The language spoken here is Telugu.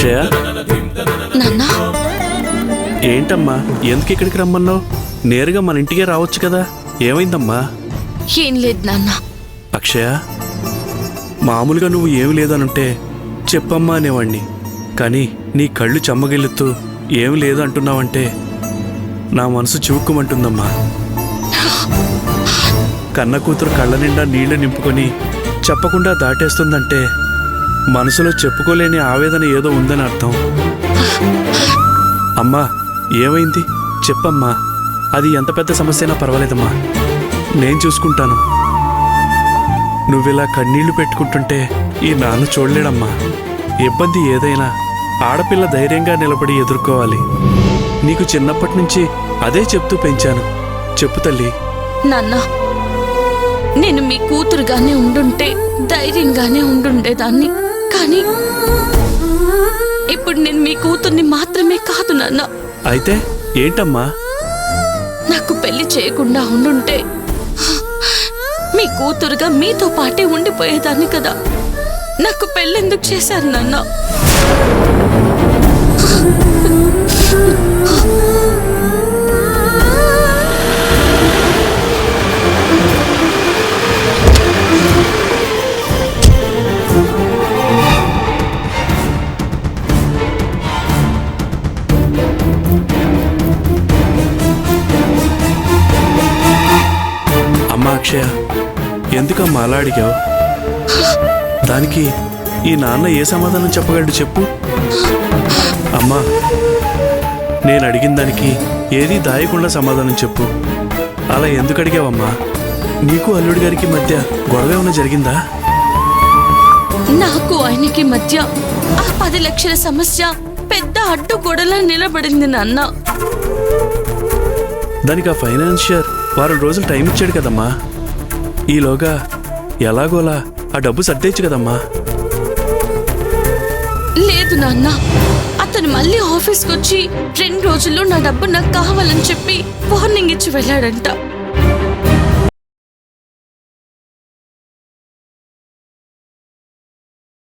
అక్షయ, నాన్నా, ఏంటమ్మా ఎందుకు ఇక్కడికి రమ్మన్నావు? నేరుగా మన ఇంటికే రావచ్చు కదా, ఏమైందమ్మా? ఏం లేదు నాన్నా. అక్షయ, మామూలుగా నువ్వు ఏమి లేదనుంటే చెప్పమ్మా అనేవాణ్ణి. కానీ నీ కళ్ళు చెమ్మగిల్లుతూ ఏమి లేదు అంటున్నావంటే నా మనసు చివుక్కుమంటుందమ్మా. కన్న కూతురు కళ్ళ నిండా నీళ్లు నింపుకొని చెప్పకుండా దాటేస్తుందంటే మనసులో చెప్పుకోలేని ఆవేదన ఏదో ఉందని అర్థం. అమ్మా, ఏమైంది చెప్పమ్మా. అది ఎంత పెద్ద సమస్య అయినా పర్వాలేదమ్మా, నేను చూసుకుంటాను. నువ్విలా కన్నీళ్లు పెట్టుకుంటుంటే ఈ నాన్న చూడలేడమ్మా. ఇబ్బంది ఏదైనా ఆడపిల్ల ధైర్యంగా నిలబడి ఎదుర్కోవాలి. నీకు చిన్నప్పటి నుంచి అదే చెప్తూ పెంచాను. చెప్పు తల్లి. నాన్నా, నేను మీ కూతురుగానే ఉండుంటే ధైర్యంగానే ఉండుండేదాన్ని. కానీ ఇప్పుడు నేను మీ కూతుర్ని మాత్రమే కాదు నాన్న. అయితే ఏంటమ్మా? నాకు పెళ్లి చేయకుండా ఉండుంటే మీ కూతురుగా మీతో పాటే ఉండిపోయేదాన్ని కదా. నాకు పెళ్ళెందుకు చేశారు నాన్న? అమ్మా అక్షయ, ఎందుకమ్మా అలా అడిగావు? దానికి ఈ నాన్న ఏ సమాధానం చెప్పగలడు చెప్పు. అమ్మా, నేను అడిగిన దానికి ఏదీ దాయకుండా సమాధానం చెప్పు. అలా ఎందుకు అడిగావమ్మా? నీకు అల్లుడి గారికి మధ్య గొడవ ఏమైనా జరిగిందా? నాకు ఆయనకి మధ్య ఆ 10 లక్షల సమస్య పెద్ద అడ్డుగోడలా నిలబడింది నాన్న. దానికి ఆ ఫైనాన్షియర్ వారం రోజులు టైం ఇచ్చాడు కదమ్మా. ఈలోగా ఎలాగోలా ఆ డబ్బు సర్దేచ్చు కదమ్మా. లేదు నాన్న, అతను మళ్ళీ ఆఫీస్కి వచ్చి 2 రోజుల్లో నా డబ్బు నాకు కావాలని చెప్పి వార్నింగ్ ఇచ్చి వెళ్ళాడంట.